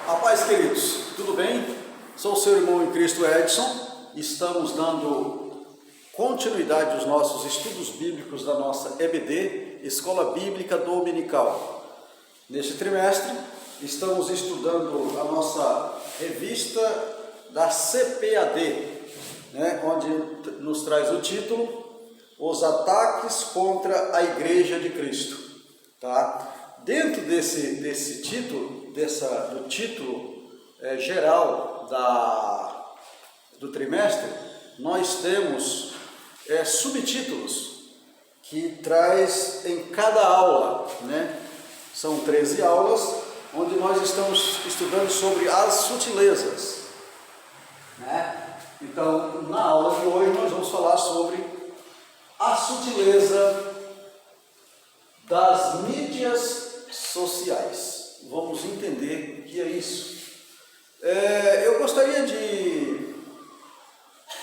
A paz, queridos, tudo bem? Sou o seu irmão em Cristo, Edson. Estamos dando continuidade aos nossos estudos bíblicos da nossa EBD, Escola Bíblica Dominical. Neste trimestre, estamos estudando a nossa revista da CPAD, onde nos traz o título Os Ataques contra a Igreja de Cristo. Tá? Dentro desse título, do título geral do trimestre, nós temos subtítulos que traz em cada aula, São 13 aulas, onde nós estamos estudando sobre as sutilezas, Então, na aula de hoje, nós vamos falar sobre a sutileza das mídias sociais. Vamos entender o que é isso. Eu gostaria de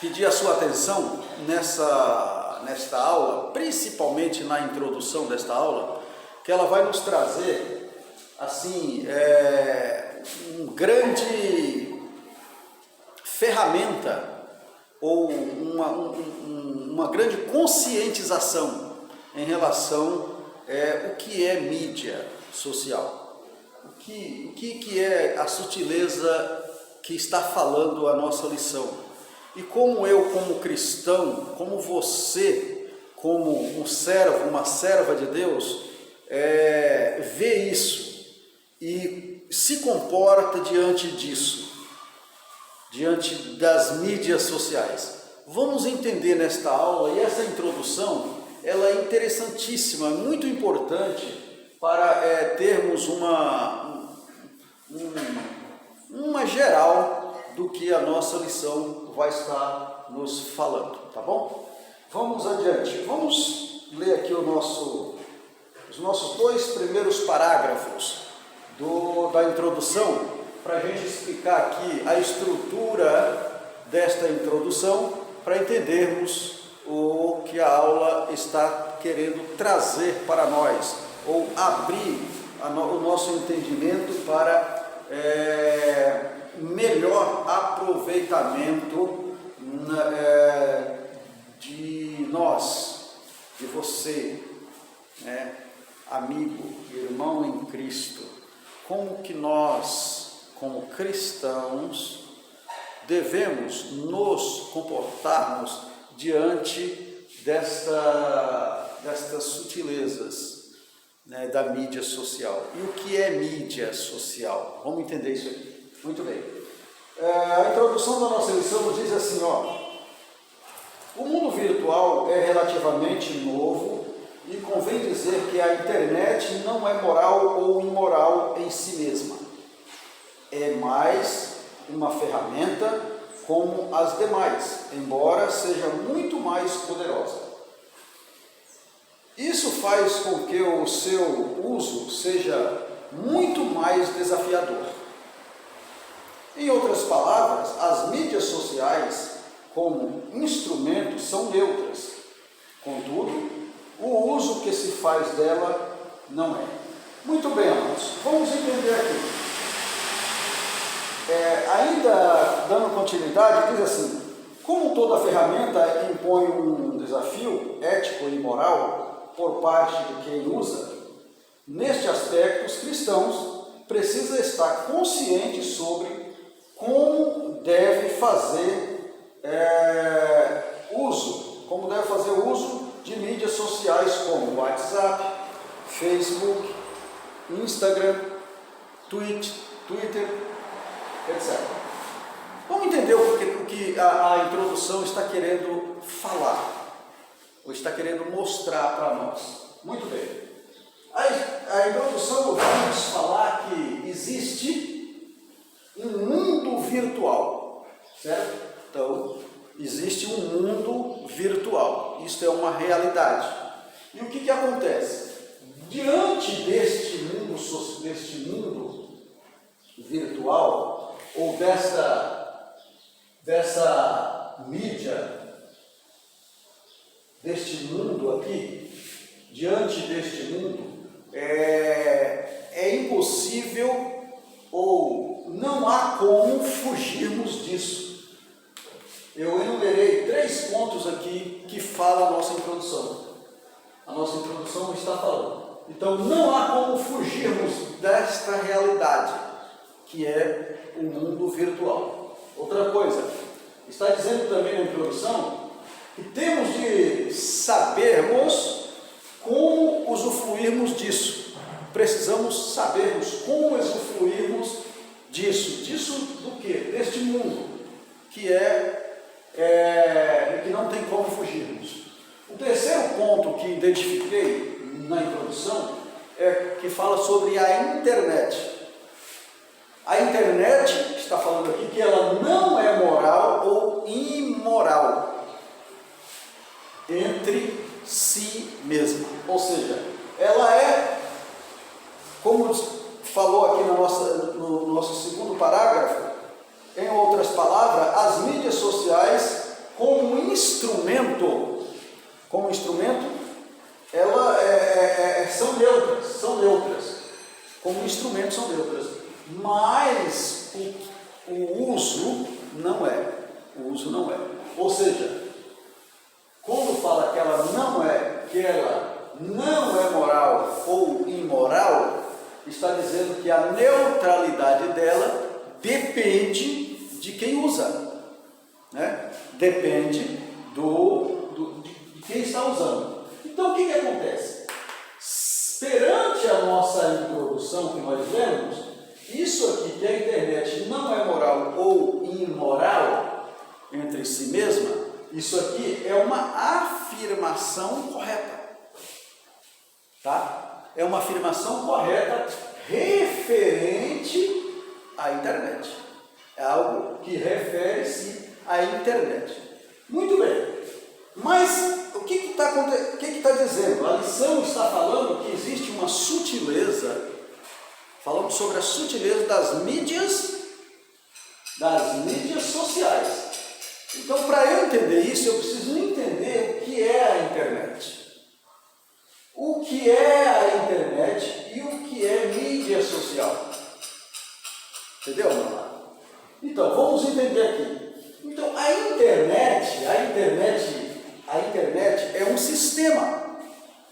pedir a sua atenção nesta aula, principalmente na introdução desta aula, que ela vai nos trazer assim um grande ferramenta ou uma grande conscientização em relação o que é mídia social, o que é a sutileza que está falando a nossa lição, e como eu, como cristão, como você, como um servo, uma serva de Deus, vê isso e se comporta diante disso, diante das mídias sociais. Vamos entender nesta aula, e essa introdução ela é interessantíssima, muito importante para termos uma geral do que a nossa lição vai estar nos falando, tá bom? Vamos adiante, vamos ler aqui os nossos dois primeiros parágrafos da introdução, para a gente explicar aqui a estrutura desta introdução, para entendermos o que a aula está querendo trazer para nós, ou abrir o nosso entendimento para melhor aproveitamento de nós, de você, amigo, irmão em Cristo. Como que nós, como cristãos, devemos nos comportarmos diante destas sutilezas da mídia social. E o que é mídia social? Vamos entender isso aqui. Muito bem. A introdução da nossa lição nos diz assim, o mundo virtual é relativamente novo e convém dizer que a internet não é moral ou imoral em si mesma. É mais uma ferramenta como as demais, embora seja muito mais poderosa. Isso faz com que o seu uso seja muito mais desafiador. Em outras palavras, as mídias sociais, como instrumentos, são neutras. Contudo, o uso que se faz dela não é. Muito bem, amados, vamos entender aqui. Ainda dando continuidade, diz assim: como toda ferramenta impõe um desafio ético e moral por parte de quem usa, neste aspecto os cristãos precisam estar conscientes sobre como deve fazer uso de mídias sociais como WhatsApp, Facebook, Instagram, Twitter, etc. Vamos entender o que a introdução está querendo falar, ou está querendo mostrar para nós. Muito bem. A introdução vai nos falar que existe um mundo virtual, certo? Então, existe um mundo virtual. Isto é uma realidade. E o que acontece? Diante deste mundo virtual, ou dessa mídia, deste mundo aqui, diante deste mundo, é impossível ou não há como fugirmos disso. Eu enumerei 3 pontos aqui que fala a nossa introdução. A nossa introdução está falando. Então, não há como fugirmos desta realidade, que é o mundo virtual. Outra coisa, está dizendo também na introdução que temos de sabermos como usufruirmos disso. Precisamos sabermos como usufruirmos disso. Disso do quê? Deste mundo, que que não tem como fugirmos. O terceiro ponto que identifiquei na introdução é que fala sobre a internet. A internet está falando aqui que ela não é moral ou imoral entre si mesma. Ou seja, ela é, como falou aqui no nosso segundo parágrafo, em outras palavras, as mídias sociais como instrumento, são neutras, como instrumento são neutras, mas o uso não é. Ou seja, quando fala que ela não é moral ou imoral, está dizendo que a neutralidade dela depende de quem usa, né? Depende de quem está usando. Então, o que acontece? Perante a nossa introdução que nós lemos, isso aqui que a internet não é moral ou imoral entre si mesma, isso aqui é uma afirmação correta, tá? É uma afirmação correta referente à internet. É algo que refere-se à internet. Muito bem. Mas o que está dizendo? A lição está falando que existe uma sutileza, falando sobre a sutileza das mídias sociais. Então, para eu entender isso, eu preciso entender o que é a internet. O que é a internet e o que é mídia social. Entendeu, meu amado? Então, vamos entender aqui. Então, a internet é um sistema.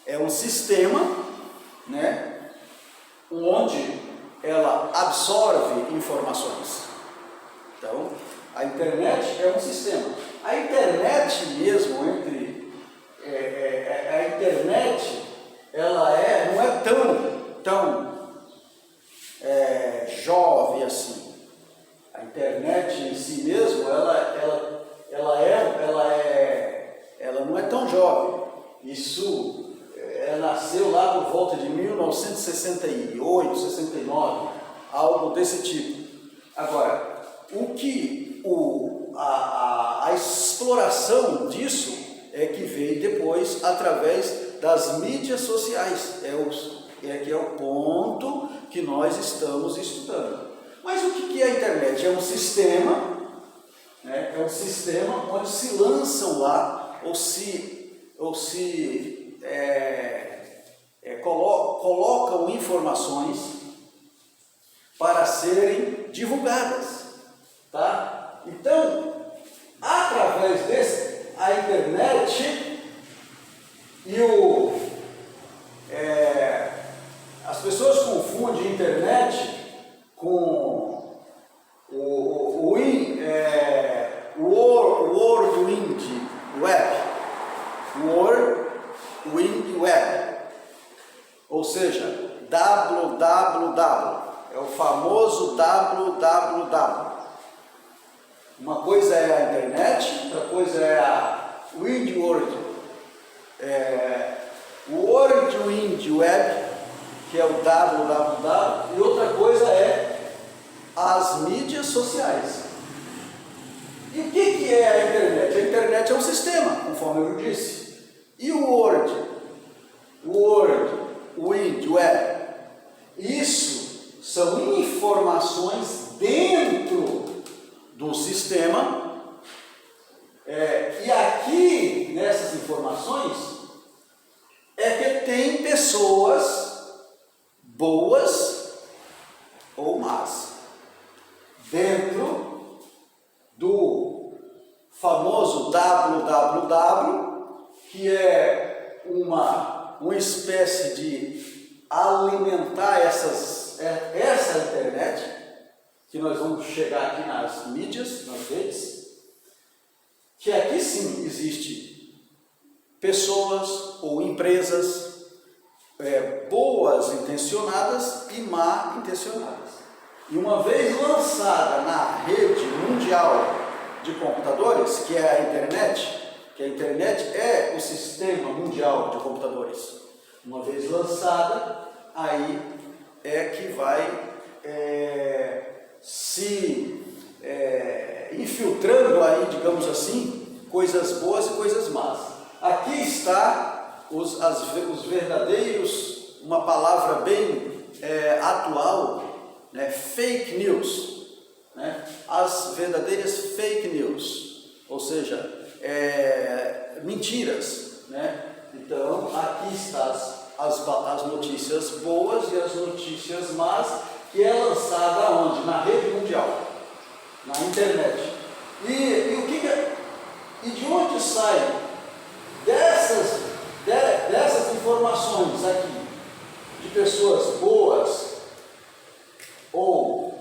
É um sistema, né, onde ela absorve informações. Então, a internet é um sistema. A internet mesmo, a internet, ela não é tão jovem assim. A internet em si mesmo, ela não é tão jovem. Isso nasceu lá por volta de 1968, 69, algo desse tipo. Agora, a exploração disso é que veio depois através das mídias sociais. Aqui é o ponto que nós estamos estudando. Mas o que é a internet? É um sistema, né? É um sistema onde se lançam lá, colocam informações para serem divulgadas, tá? Então, através a internet as pessoas confundem internet com o World Wide Web. World Wide Web, ou seja, www, é o famoso www. Uma coisa é a internet, outra coisa é a Wide World. World Wide Web, que é o www, e outra coisa é as mídias sociais. E o que é a internet? A internet é um sistema, conforme eu disse. E o World Wide Web, isso são informações dentro do sistema, e aqui nessas informações que tem pessoas boas ou más. uma espécie de alimentar essa internet, que nós vamos chegar aqui nas mídias, nas redes, que aqui sim existe pessoas ou empresas boas intencionadas e má intencionadas. E uma vez lançada na rede mundial de computadores, que é a internet, que a internet é o sistema mundial de computadores, uma vez lançada, aí é que vai se infiltrando aí, digamos assim, coisas boas e coisas más. Aqui está os verdadeiros, uma palavra bem atual, né, fake news, né, as verdadeiras fake news, ou seja, mentiras, né? Então aqui está as notícias boas e as notícias más, que é lançada onde? Na rede mundial, na internet. E de onde saem dessas informações aqui, de pessoas boas ou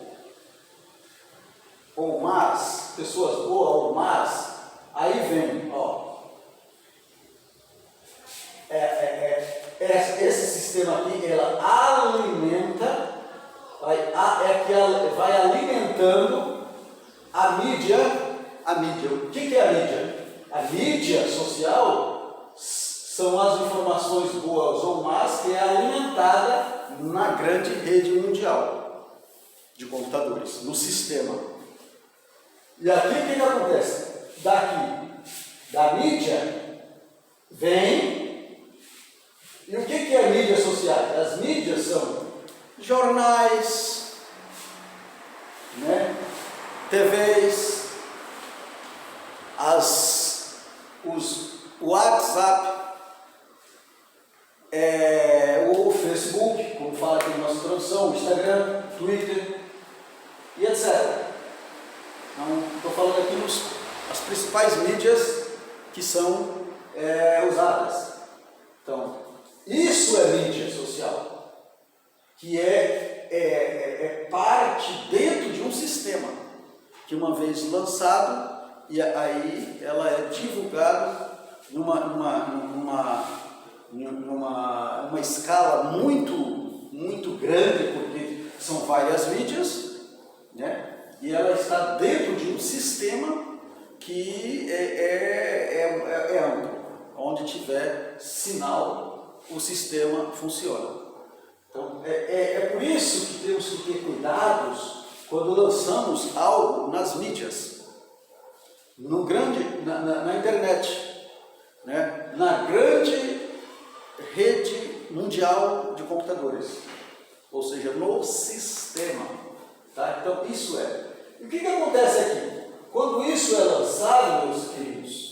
más, pessoas boas ou más, aí vem, ó, esse sistema aqui, ela alimenta, vai alimentando a mídia. O que é a mídia? A mídia social são as informações boas ou más que é alimentada na grande rede mundial de computadores, no sistema. E aqui o que acontece? Da mídia vem, e o que é mídia social? As mídias são jornais, né? TVs, o WhatsApp, o Facebook, como fala aqui na nossa introdução, o Instagram, Twitter e etc. Então, estou falando aqui as principais mídias que são usadas. Então, isso é mídia social, que é parte dentro de um sistema, que uma vez lançado, e aí ela é divulgada numa escala muito grande, porque são várias mídias, né? E ela está dentro de um sistema que é amplo. Onde tiver sinal, o sistema funciona. Então, é por isso que temos que ter cuidados quando lançamos algo nas mídias, na internet, né? Na grande rede mundial de computadores, ou seja, no sistema. Tá? Então, isso é. E o que acontece aqui? Quando isso é lançado, meus queridos,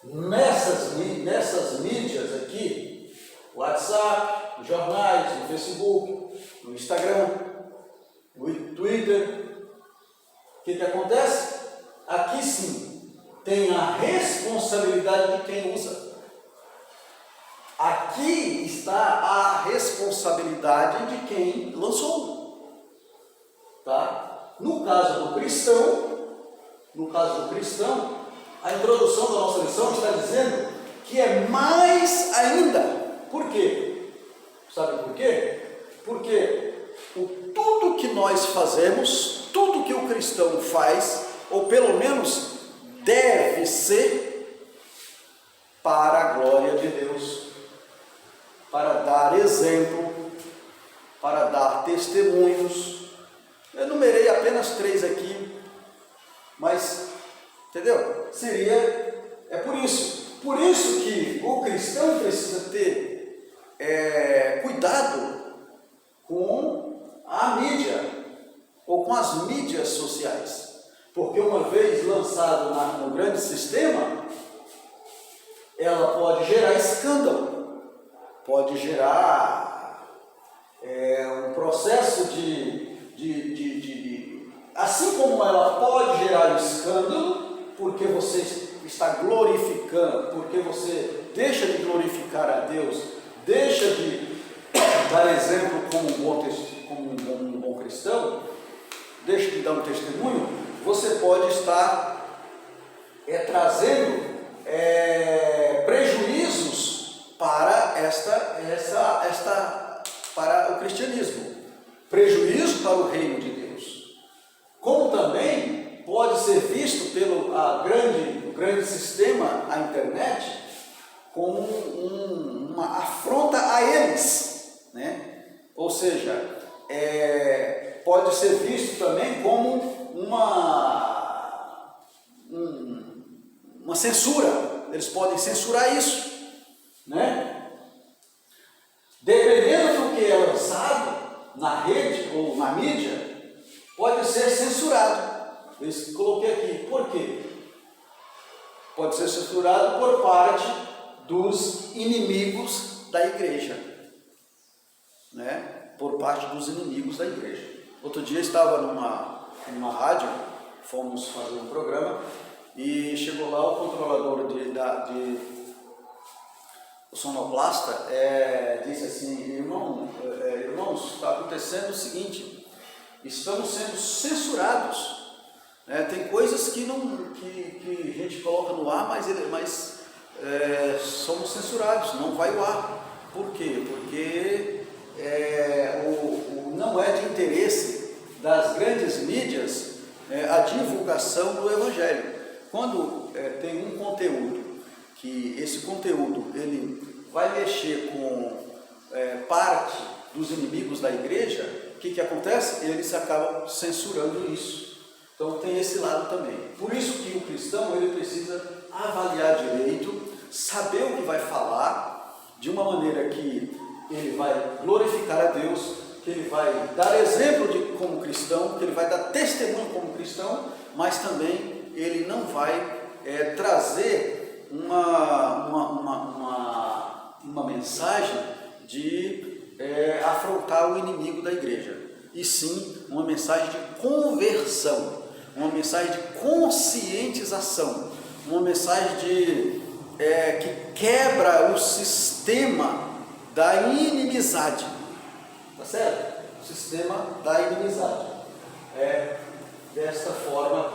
nessas mídias aqui, WhatsApp, nos jornais, no Facebook, no Instagram, no Twitter, o que acontece? Aqui sim, tem a responsabilidade de quem usa. Aqui está a responsabilidade de quem lançou. Tá? No caso do cristão, a introdução da nossa lição está dizendo que é mais ainda. Por quê? Sabe por quê? Porque tudo que nós fazemos, tudo que o cristão faz, ou pelo menos deve ser para a glória de Deus, para dar exemplo, para dar testemunhos. Eu enumerei apenas 3 aqui, mas, entendeu? É por isso que o cristão precisa ter cuidado com a mídia, ou com as mídias sociais, porque uma vez lançado no grande sistema, ela pode gerar escândalo, pode gerar um processo assim como ela pode gerar um escândalo, porque você está glorificando, porque você deixa de glorificar a Deus, deixa de dar exemplo como um bom cristão, deixa de dar um testemunho, você pode estar trazendo prejuízos para para o cristianismo, prejuízo para o reino de Deus, como também pode ser visto pelo o grande sistema, a internet, como uma afronta a eles, né? Ou seja, pode ser visto também como uma censura. Eles podem censurar isso, né? Dependendo do que é lançado na rede ou na mídia, pode ser censurado. Eu coloquei aqui, por quê? Pode ser censurado por parte dos inimigos da igreja, né? Por parte dos inimigos da igreja. Outro dia eu estava numa rádio, fomos fazer um programa e chegou lá o controlador o sonoplasta, disse assim: irmãos, está acontecendo o seguinte, estamos sendo censurados. Tem coisas que a gente coloca no ar, mas somos censurados, não vai ao ar. Por quê? Porque não é de interesse das grandes mídias a divulgação do Evangelho. Quando tem um conteúdo, que esse conteúdo ele vai mexer com parte dos inimigos da igreja, o que acontece? Eles acabam censurando isso. Então tem esse lado também. Por isso que o cristão ele precisa avaliar direito, saber o que vai falar, de uma maneira que ele vai glorificar a Deus, que ele vai dar exemplo como cristão, que ele vai dar testemunho como cristão, mas também ele não vai trazer uma mensagem de afrontar o inimigo da igreja, e sim uma mensagem de conversão, uma mensagem de conscientização, uma mensagem que quebra o sistema da inimizade, tá certo? O sistema da inimizade. Desta forma,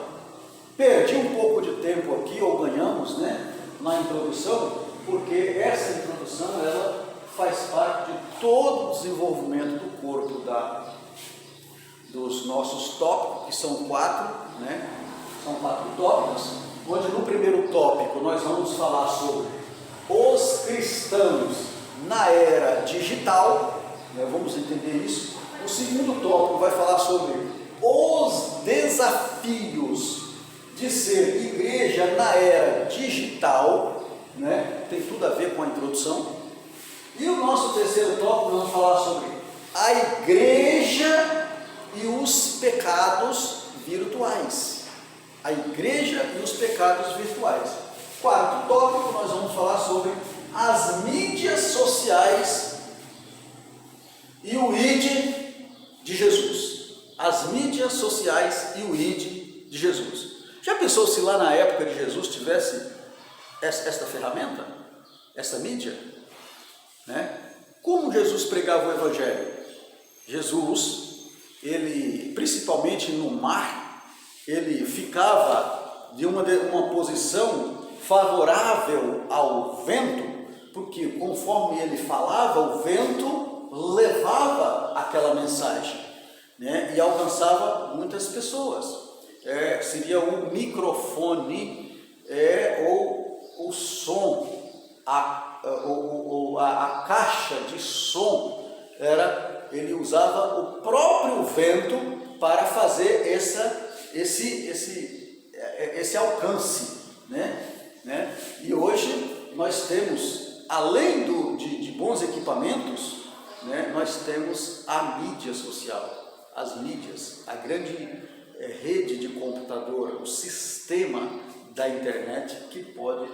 perdi um pouco de tempo aqui, ou ganhamos, né, na introdução, porque essa introdução ela faz parte de todo o desenvolvimento do corpo dos nossos tópicos, que são 4, né? São 4 tópicos, onde no primeiro tópico nós vamos falar sobre os cristãos na era digital, né? Vamos entender isso. O segundo tópico vai falar sobre os desafios de ser igreja na era digital, né? Tem tudo a ver com a introdução. E o nosso terceiro tópico nós vamos falar sobre a igreja e os pecados virtuais. A igreja e os pecados virtuais. Quarto tópico, nós vamos falar sobre as mídias sociais e o ID de Jesus. As mídias sociais e o ID de Jesus. Já pensou se lá na época de Jesus tivesse esta ferramenta, esta mídia? Né? Como Jesus pregava o Evangelho? Jesus, ele, principalmente no mar, ele ficava de uma posição favorável ao vento, porque conforme ele falava, o vento levava aquela mensagem, né? E alcançava muitas pessoas. Seria o microfone ou o som, a caixa de som, ele usava o próprio vento para fazer esse alcance, né? E hoje nós temos, além de bons equipamentos, né, nós temos a mídia social, as mídias, a grande rede de computador, o sistema da internet que pode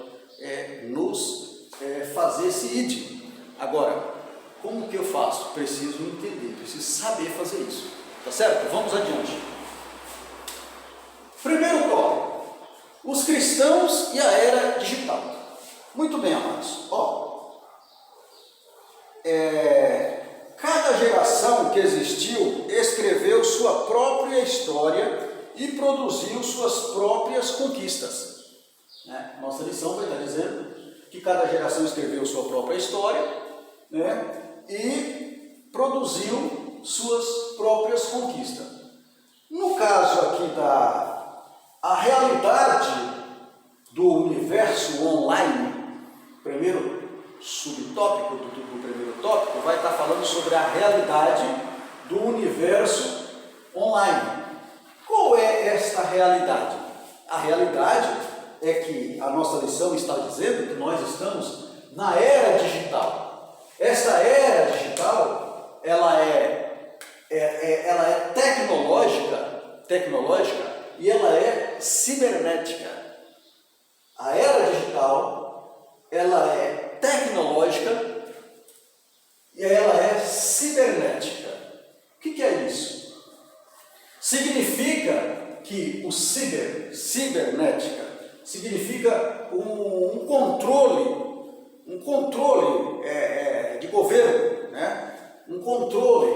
nos fazer esse ID. Agora, como que eu faço? Preciso entender, preciso saber fazer isso, tá certo? Vamos adiante. Primeiro tópico: os cristãos e a era digital. Muito bem, amados. Cada geração que existiu escreveu sua própria história e produziu suas próprias conquistas. Nossa lição vai estar dizendo que cada geração escreveu sua própria história, e produziu suas próprias conquistas. No caso aqui a realidade do universo online, primeiro subtópico do primeiro tópico, vai estar falando sobre a realidade do universo online. Qual é esta realidade? A realidade é que a nossa lição está dizendo que nós estamos na era digital. Esta era digital, ela é tecnológica e ela é cibernética. A era digital, ela é tecnológica e ela é cibernética. O que é isso? Significa que o cibernética, significa um controle de governo, um controle,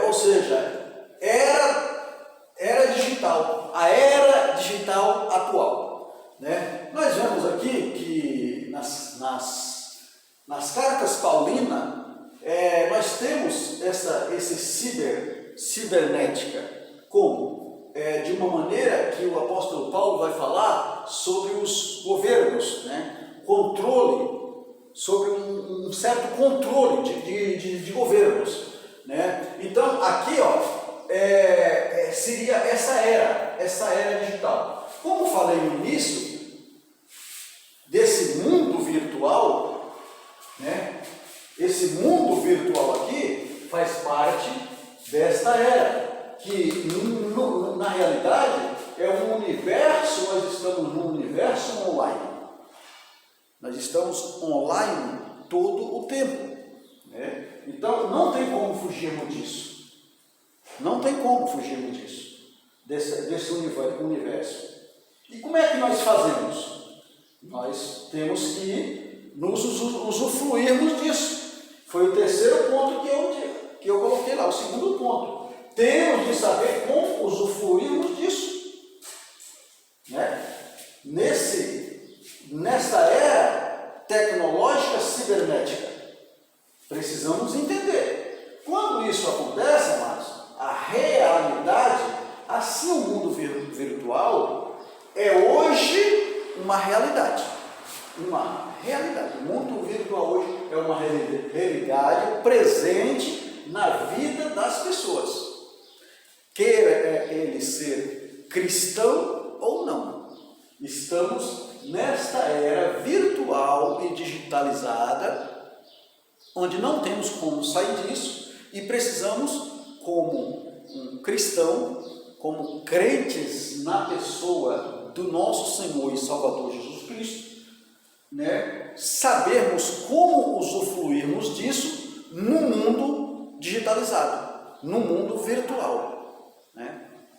ou seja, era digital, a era digital atual. Nós vemos aqui que nas cartas paulinas, nós temos esse cibernética, como? De uma maneira que o apóstolo Paulo vai falar sobre os governos, controle, sobre um certo controle de governos. Então, aqui seria essa era digital. Como falei no início, desse mundo virtual, esse mundo virtual aqui faz parte desta era, que na realidade é um universo, nós estamos num universo online. Nós estamos online todo o tempo. Então não tem como fugirmos disso. Não tem como fugirmos disso, desse universo. E como é que nós fazemos? Nós temos que nos usufruirmos disso. Foi o terceiro ponto que eu coloquei lá, o segundo ponto. Temos de saber como usufruirmos disso. Nesta era tecnológica cibernética, precisamos entender. Quando isso acontece, amados, a realidade, assim o mundo virtual, é hoje uma realidade. Uma realidade. O mundo virtual hoje é uma realidade presente na vida das pessoas. Queira ele ser cristão ou não. Estamos nesta era virtual e digitalizada, onde não temos como sair disso e precisamos, como um cristão, como crentes na pessoa do nosso Senhor e Salvador Jesus Cristo, sabermos como usufruirmos disso no mundo digitalizado, no mundo virtual.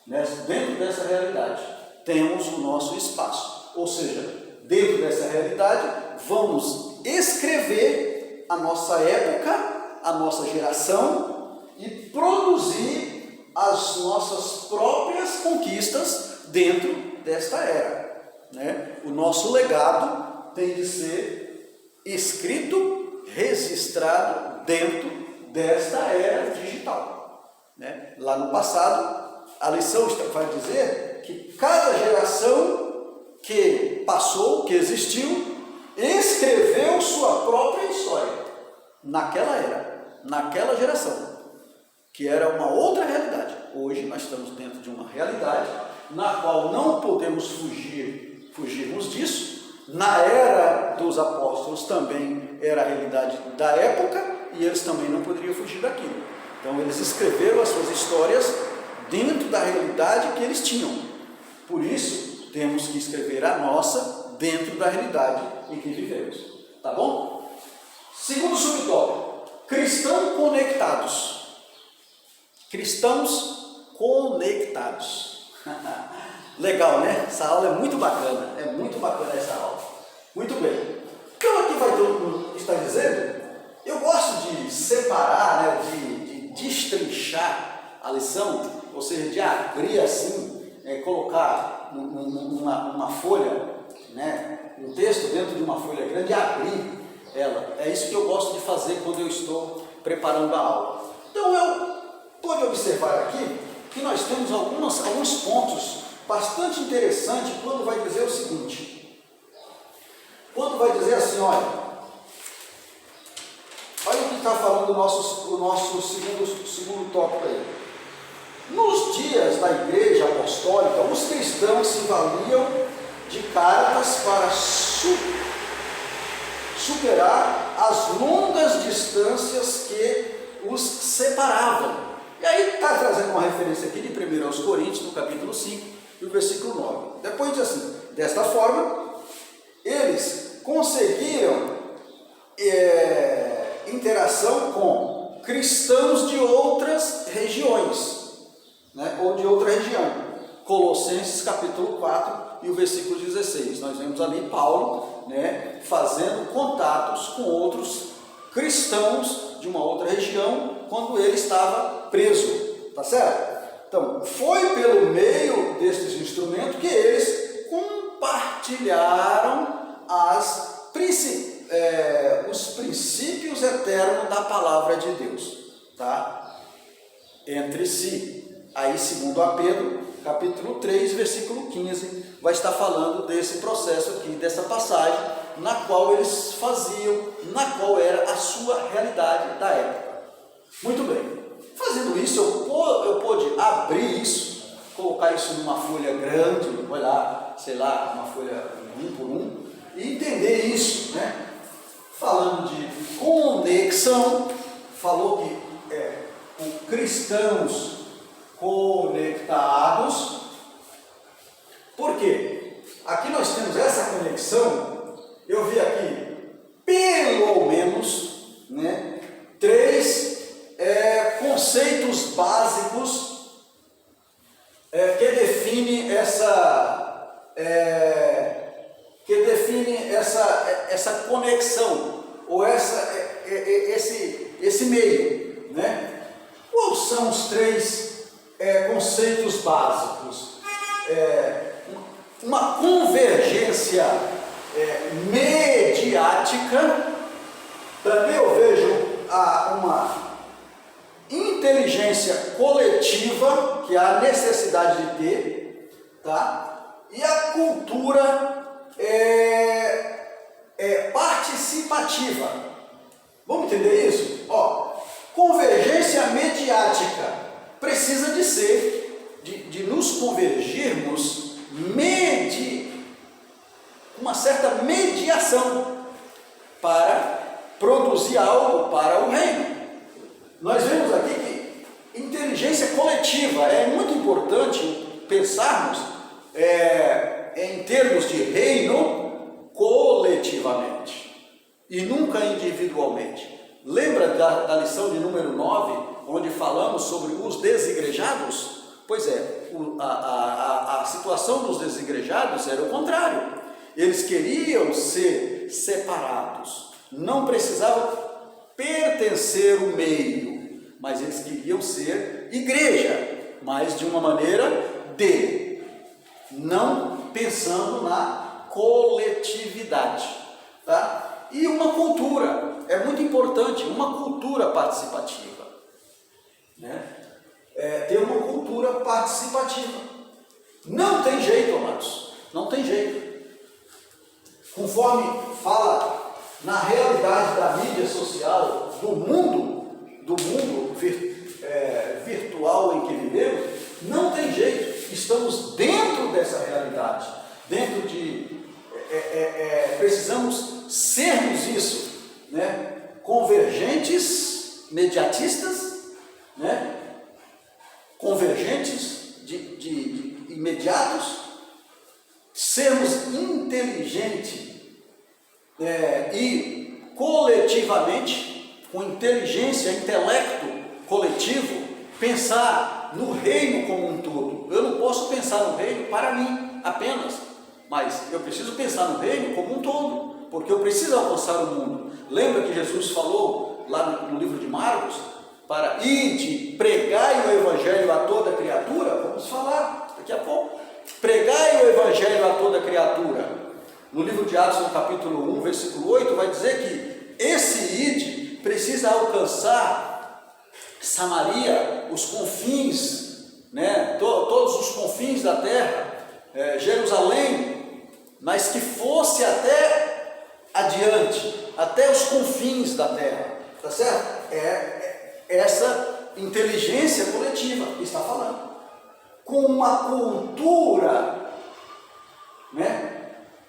Dentro dessa realidade, temos o nosso espaço. Ou seja, dentro dessa realidade, vamos escrever a nossa época, a nossa geração e produzir as nossas próprias conquistas dentro desta era. O nosso legado tem de ser escrito, registrado dentro desta era digital. Lá no passado, a lição vai dizer que cada geração que passou, que existiu, escreveu sua própria história naquela era, naquela geração, que era uma outra realidade. Hoje nós estamos dentro de uma realidade na qual não podemos fugirmos disso. Na era dos apóstolos também era a realidade da época e eles também não poderiam fugir daquilo. Então eles escreveram as suas histórias dentro da realidade que eles tinham. Por isso, temos que escrever a nossa dentro da realidade em que vivemos. Tá bom? Segundo subtópico, cristãos conectados. Cristãos conectados. Legal, né? Essa aula é muito bacana essa aula. Muito bem. Então aqui vai todo está dizendo, eu gosto de separar, né, de destrinchar a lição, ou seja, de abrir assim, colocar numa folha, né, um texto dentro de uma folha grande e abrir ela. É isso que eu gosto de fazer quando eu estou preparando a aula. Então pode observar aqui que nós temos alguns pontos bastante interessantes quando vai dizer o seguinte. Quando vai dizer assim, olha o que está falando o nosso segundo tópico aí. Nos dias da igreja apostólica, os cristãos se valiam de cartas para superar as longas distâncias que os separavam. E aí está trazendo uma referência aqui de 1 Coríntios, no capítulo 5, e o versículo 9. Depois diz assim, desta forma, eles conseguiram interação com cristãos de outras regiões, né, ou de outra região. Colossenses capítulo 4 e o versículo 16. Nós vemos ali Paulo, né, fazendo contatos com outros cristãos de uma outra região quando ele estava preso, tá certo? Então, foi pelo meio destes instrumentos que eles compartilharam os princípios eternos da palavra de Deus, tá? Entre si. Aí, segundo a Pedro, capítulo 3, versículo 15, vai estar falando desse processo aqui, dessa passagem, na qual eles faziam, na qual era a sua realidade da época. Muito bem. Fazendo isso, eu pude abrir isso, colocar isso numa folha grande, olhar, sei lá, uma folha 1 por 1, e entender isso, né? Falando de conexão, falou que cristãos conectados. Por quê? Aqui nós temos essa conexão, eu vi aqui pelo menos, né, 3 conceitos básicos que definem essa conexão, ou esse meio, né? Quais são os 3 conceitos básicos? Uma convergência mediática. Também eu vejo uma inteligência coletiva, que há necessidade de ter, tá? E a cultura participativa. Vamos entender isso? Convergência mediática precisa de ser, de nos convergirmos uma certa mediação para produzir algo para o reino. Nós vemos aqui que inteligência coletiva é muito importante pensarmos em termos de reino coletivamente e nunca individualmente. Lembra da lição de número 9, onde falamos sobre os desigrejados? Pois é, a situação dos desigrejados era o contrário. Eles queriam ser separados, não precisavam pertencer ao meio, mas eles queriam ser igreja, mas de uma maneira não pensando na coletividade, tá? E uma cultura, é muito importante, uma cultura participativa, né? Ter uma cultura participativa. Não tem jeito, amados, não tem jeito. Conforme fala na realidade da mídia social, do mundo virtual em que vivemos, não tem jeito. Estamos dentro dessa realidade, precisamos sermos isso, né? Convergentes, mediatistas, né? Convergentes de imediatos, sermos inteligentes e coletivamente, com inteligência, intelecto coletivo, pensar no reino como um todo. Eu não posso pensar no reino para mim apenas, mas eu preciso pensar no reino como um todo, porque eu preciso alcançar o mundo. Lembra que Jesus falou lá no livro de Marcos, para ide, pregai o evangelho a toda criatura? Vamos falar daqui a pouco. Pregai o evangelho a toda criatura. No livro de Atos, no capítulo 1, versículo 8, vai dizer que esse ide precisa alcançar Samaria, os confins, né, todos os confins da terra, Jerusalém, mas que fosse até adiante, até os confins da terra, tá certo? Essa inteligência coletiva que está falando, com uma cultura, né,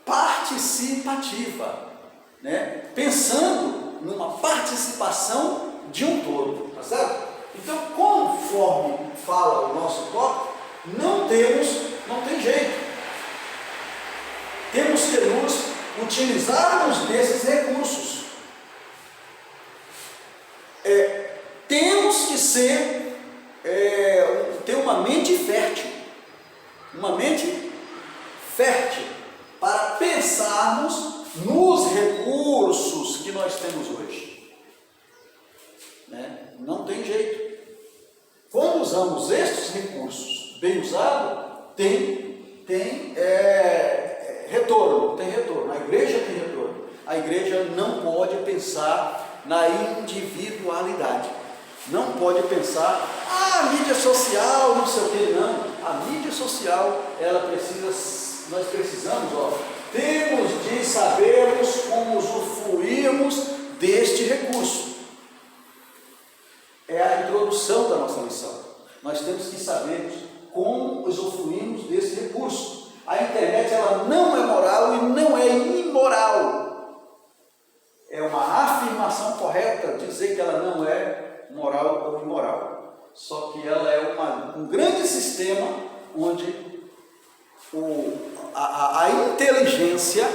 participativa, né, pensando numa participação de um todo, tá certo? Então, conforme fala o nosso tópico, não tem jeito. Temos que nos utilizarmos desses recursos. Temos que ter uma mente fértil, para pensarmos nos recursos que nós temos hoje, né? Não tem jeito. Quando usamos estes recursos bem usados, tem retorno, a igreja tem retorno. A igreja não pode pensar na individualidade, não pode pensar, a mídia social, não sei o que, não. A mídia social, nós precisamos, temos de sabermos como usufruirmos deste recurso. É a introdução da nossa lição. Nós temos que saber como usufruirmos desse recurso. A internet, ela não é moral e não é imoral. É uma afirmação correta dizer que ela não é moral ou imoral. Só que ela é um grande sistema onde a inteligência,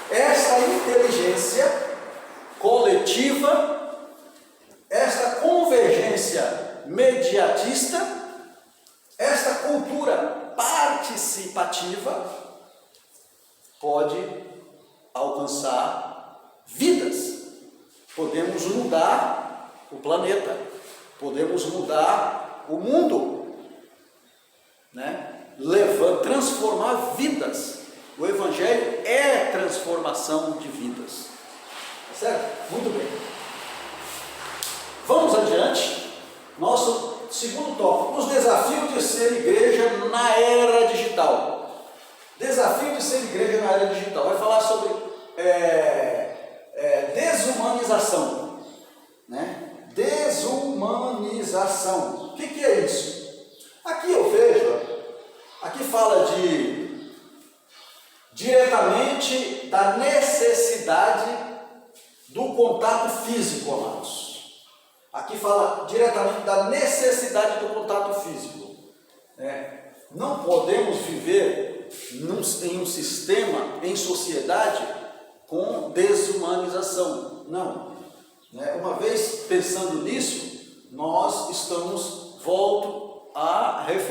essa inteligência coletiva, esta convergência mediatista, esta cultura participativa pode alcançar vidas. Podemos mudar o planeta, podemos mudar o mundo, né? Transformar vidas. O Evangelho é transformação de vidas. Tá certo? Muito bem. Vamos adiante. Nosso segundo tópico: os desafios de ser igreja na era digital. Desafio de ser igreja na era digital. Vai falar sobre desumanização, né? Desumanização. O que é isso? Aqui eu vejo, aqui fala diretamente da necessidade do contato físico, amados. Aqui fala diretamente da necessidade do contato físico. Não podemos viver em um sistema, em sociedade, com desumanização. Não. Uma vez pensando nisso, nós volto a referir